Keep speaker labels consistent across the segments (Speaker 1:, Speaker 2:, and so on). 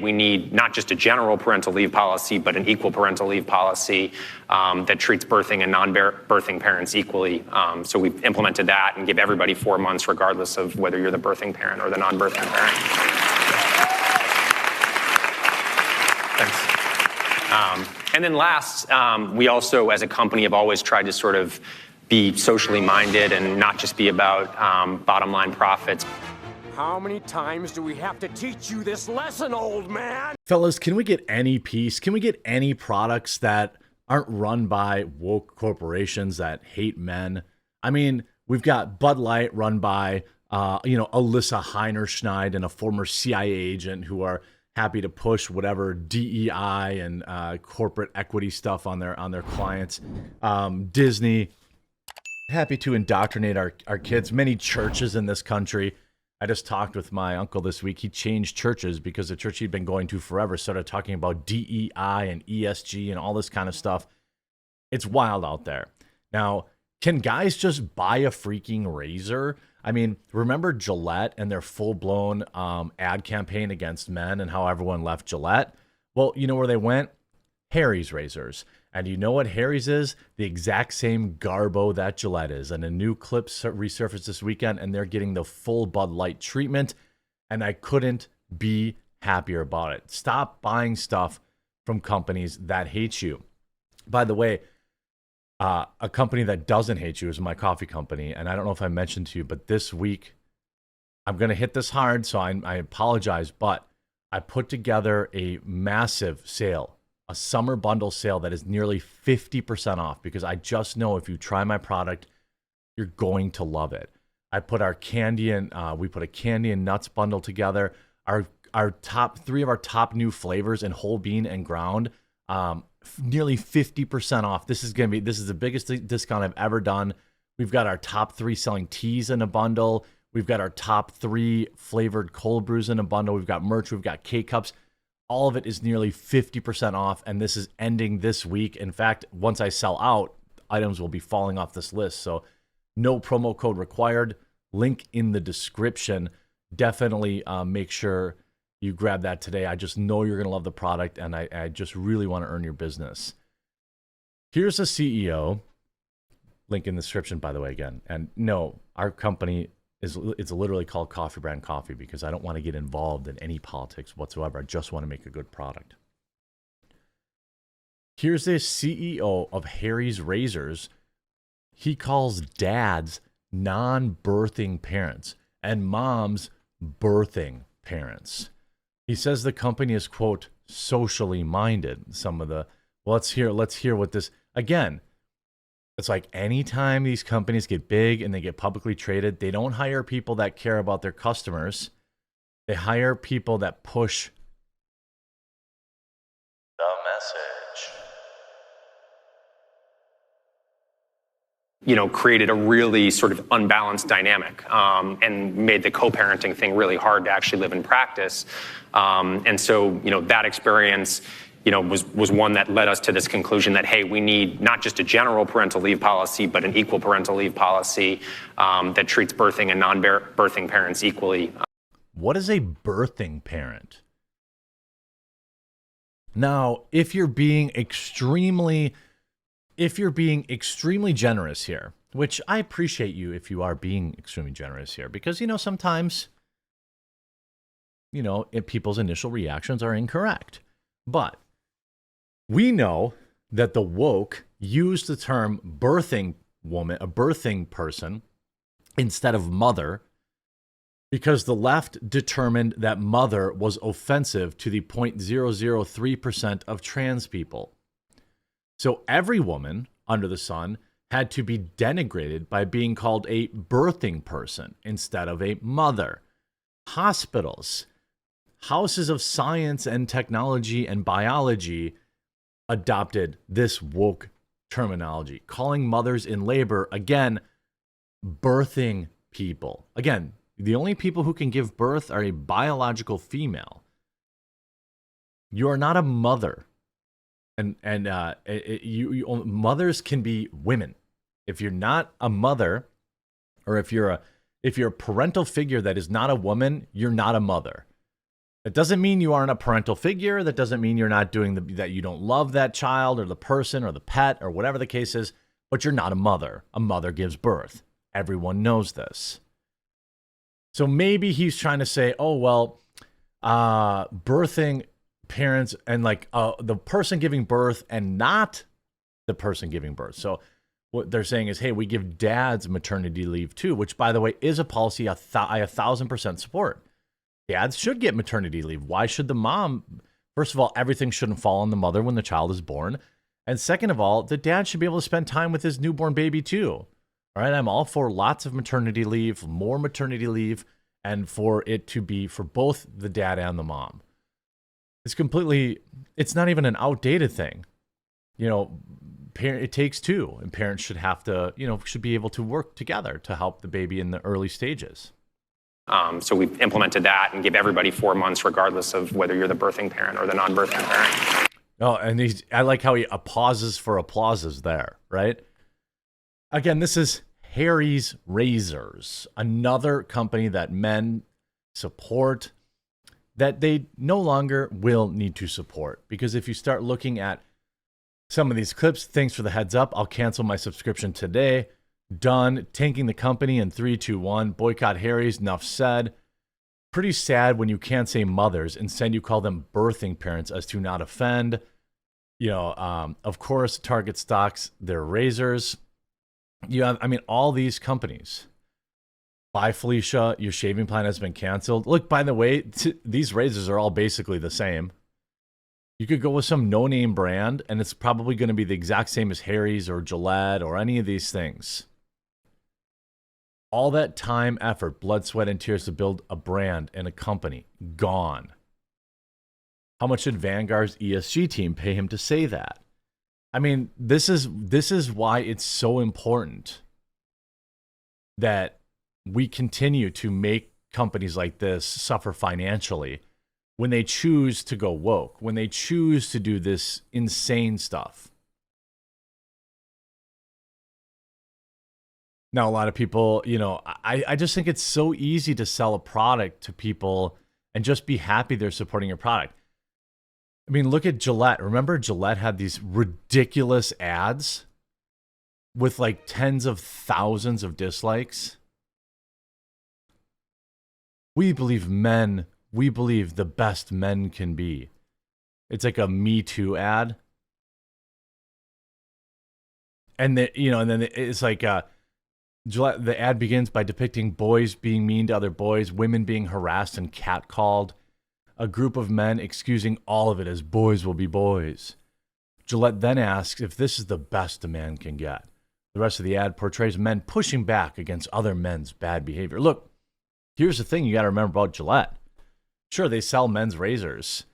Speaker 1: we need not just a general parental leave policy, but an equal parental leave policy that treats birthing and non-birthing parents equally. So we've implemented that and give everybody 4 months, regardless of whether you're the birthing parent or the non-birthing parent. Thanks. And then last, we also, as a company, have always tried to sort of be socially minded and not just be about bottom line profits.
Speaker 2: How many times do we have to teach you this lesson, old man?
Speaker 3: Fellas, can we get any peace? Can we get any products that aren't run by woke corporations that hate men? I mean, we've got Bud Light run by, Alyssa Heinerschneid and a former CIA agent who are happy to push whatever DEI and corporate equity stuff on their clients. Disney, happy to indoctrinate our kids. Many churches in this country. I just talked with my uncle this week. He changed churches because the church he'd been going to forever started talking about DEI and ESG and all this kind of stuff. It's wild out there. Now, can guys just buy a freaking razor? I mean, remember Gillette and their full-blown ad campaign against men and how everyone left Gillette? Well, you know where they went? Harry's razors. And you know what Harry's is? The exact same garbo that Gillette is. And a new clip resurfaced this weekend, and they're getting the full Bud Light treatment. And I couldn't be happier about it. Stop buying stuff from companies that hate you. By the way, a company that doesn't hate you is my coffee company. And I don't know if I mentioned to you, but this week, I'm going to hit this hard, so I apologize. But I put together a massive sale, a summer bundle sale that is nearly 50% off, because I just know if you try my product, you're going to love it. I put our candy and we put a candy and nuts bundle together. Our top three of our top new flavors in whole bean and ground, nearly 50% off. This is the biggest discount I've ever done. We've got our top 3 selling teas in a bundle. We've got our top 3 flavored cold brews in a bundle. We've got merch. We've got K-Cups. All of it is nearly 50% off, and this is ending this week. In fact, once I sell out, items will be falling off this list. So no promo code required. Link in the description. Definitely make sure you grab that today. I just know you're going to love the product, and I just really want to earn your business. Here's a CEO. Link in the description, by the way, again. And no, our company it's literally called Coffee Brand Coffee because I don't want to get involved in any politics whatsoever. I just want to make a good product. Here's the CEO of Harry's Razors. He calls dads non-birthing parents and moms birthing parents. He says the company is, quote, socially minded. Let's hear what this, again, it's like anytime these companies get big and they get publicly traded, they don't hire people that care about their customers. They hire people that push the message.
Speaker 1: Created a really sort of unbalanced dynamic and made the co-parenting thing really hard to actually live in practice. And so, that experience was one that led us to this conclusion that, hey, we need not just a general parental leave policy, but an equal parental leave policy that treats birthing and non-birthing parents equally.
Speaker 3: What is a birthing parent? Now, if you're being extremely generous here, which I appreciate you if you are being extremely generous here, because, sometimes, people's initial reactions are incorrect. But we know that the woke use the term birthing woman, a birthing person, instead of mother, because the left determined that mother was offensive to the 0.003% of trans people. So every woman under the sun had to be denigrated by being called a birthing person instead of a mother. Hospitals, houses of science and technology and biology adopted this woke terminology, calling mothers in labor, again, birthing people. Again, the only people who can give birth are a biological female. You are not a mother. And mothers can be women. If you're not a mother, or if you're a parental figure that is not a woman, you're not a mother. That doesn't mean you aren't a parental figure. That doesn't mean you're not doing that you don't love that child or the person or the pet or whatever the case is, but you're not a mother. A mother gives birth. Everyone knows this. So maybe he's trying to say, oh, well, birthing parents and like the person giving birth and not the person giving birth. So what they're saying is, hey, we give dads maternity leave too, which, by the way, is a policy I 1,000% support. Dads should get maternity leave. Why should the mom? First of all, everything shouldn't fall on the mother when the child is born. And second of all, the dad should be able to spend time with his newborn baby too. All right, I'm all for lots of maternity leave, more maternity leave, and for it to be for both the dad and the mom. It's not even an outdated thing. You know, it takes two, and parents should have to, should be able to work together to help the baby in the early stages.
Speaker 1: So we've implemented that and give everybody 4 months, regardless of whether you're the birthing parent or the non-birthing parent.
Speaker 3: Oh, and I like how he pauses for applauses there, right? Again, this is Harry's Razors, another company that men support that they no longer will need to support. Because if you start looking at some of these clips, thanks for the heads up. I'll cancel my subscription today. Done. Tanking the company in 3, 2, 1. Boycott Harry's. Enough said. Pretty sad when you can't say mothers. Instead, you call them birthing parents as to not offend. Of course, Target stocks their razors. You have, all these companies. Bye, Felicia. Your shaving plan has been canceled. Look, by the way, these razors are all basically the same. You could go with some no-name brand, and it's probably going to be the exact same as Harry's or Gillette or any of these things. All that time, effort, blood, sweat, and tears to build a brand and a company, gone. How much did Vanguard's ESG team pay him to say that? This is why it's so important that we continue to make companies like this suffer financially when they choose to go woke, when they choose to do this insane stuff. Now, a lot of people, I just think it's so easy to sell a product to people and just be happy they're supporting your product. Look at Gillette. Remember Gillette had these ridiculous ads with like tens of thousands of dislikes? We believe the best men can be. It's like a Me Too ad. And then it's like Gillette, the ad begins by depicting boys being mean to other boys, women being harassed and catcalled, a group of men excusing all of it as boys will be boys. Gillette then asks if this is the best a man can get. The rest of the ad portrays men pushing back against other men's bad behavior. Look, here's the thing you got to remember about Gillette. Sure, they sell men's razors,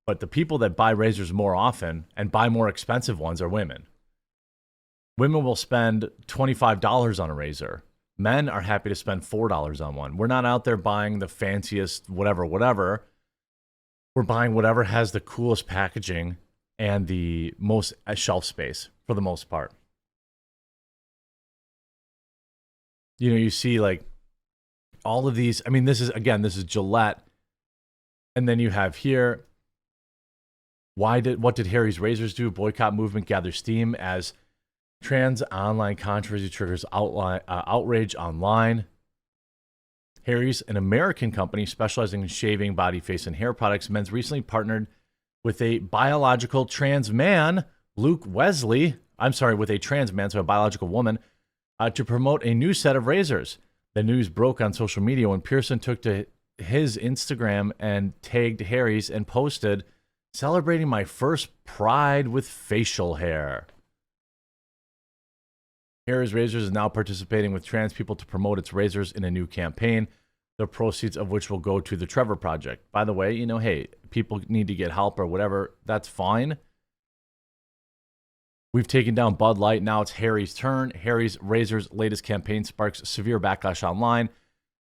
Speaker 3: but the people that buy razors more often and buy more expensive ones are women. Women will spend $25 on a razor. Men are happy to spend $4 on one. We're not out there buying the fanciest whatever. We're buying whatever has the coolest packaging and the most shelf space for the most part. You see like all of these. This is Gillette. And then you have here, what did Harry's Razors do? Boycott movement gathers steam as trans online controversy triggers outrage online. Harry's, an American company specializing in shaving, body, face, and hair products, men's recently partnered with a biological trans man, Luke Wesley. With a trans man, so a biological woman, to promote a new set of razors. The news broke on social media when Pearson took to his Instagram and tagged Harry's and posted, "Celebrating my first pride with facial hair." Harry's Razors is now participating with trans people to promote its razors in a new campaign, the proceeds of which will go to the Trevor Project. By the way, hey, people need to get help or whatever. That's fine. We've taken down Bud Light. Now it's Harry's turn. Harry's Razors' latest campaign sparks severe backlash online.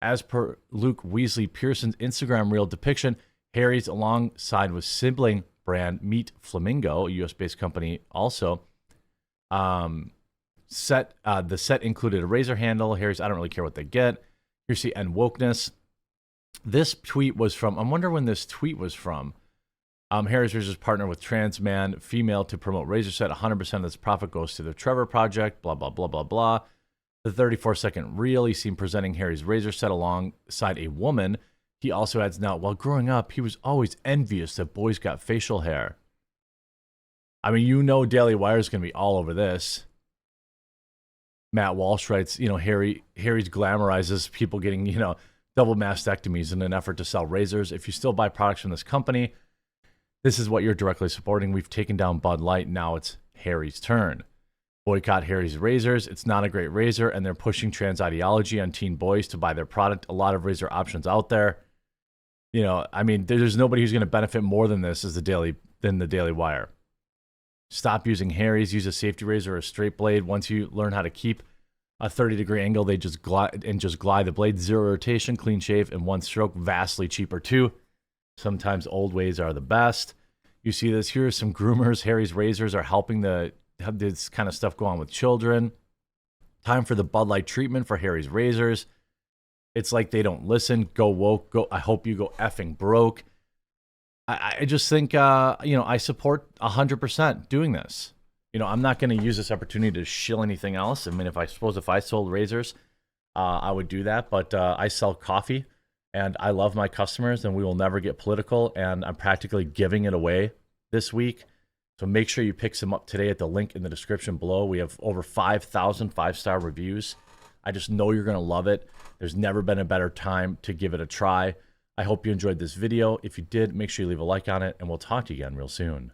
Speaker 3: As per Luke Weasley Pearson's Instagram reel depiction, Harry's, alongside with sibling brand Meat Flamingo, a US-based company also, the set included a razor handle. Harry's, I don't really care what they get. Here's the and wokeness. This tweet was from, I wonder when this tweet was from. Harry's Razors partner with trans man, female to promote razor set. 100% of this profit goes to the Trevor Project, blah, blah, blah, blah, blah. The 34-second reel, he seen presenting Harry's razor set alongside a woman. He also adds, now, while growing up, he was always envious that boys got facial hair. I mean, you know Daily Wire is going to be all over this. Matt Walsh writes, Harry's glamorizes people getting, double mastectomies in an effort to sell razors. If you still buy products from this company, this is what you're directly supporting. We've taken down Bud Light. Now it's Harry's turn. Boycott Harry's Razors. It's not a great razor, and they're pushing trans ideology on teen boys to buy their product. A lot of razor options out there. There's nobody who's going to benefit more than this than the Daily Wire. Stop using Harry's. Use a safety razor or a straight blade. Once you learn how to keep a 30-degree angle, they just glide the blade. Zero rotation, clean shave, and one stroke. Vastly cheaper too. Sometimes old ways are the best. You see this. Here are some groomers. Harry's Razors are helping have this kind of stuff go on with children. Time for the Bud Light treatment for Harry's Razors. It's like they don't listen. Go woke. Go. I hope you go effing broke. I just think, I support 100% doing this. I'm not going to use this opportunity to shill anything else. I mean, if I sold razors, I would do that. But I sell coffee, and I love my customers, and we will never get political. And I'm practically giving it away this week. So make sure you pick some up today at the link in the description below. We have over 5,000 5-star reviews. I just know you're going to love it. There's never been a better time to give it a try. I hope you enjoyed this video. If you did, make sure you leave a like on it, and we'll talk to you again real soon.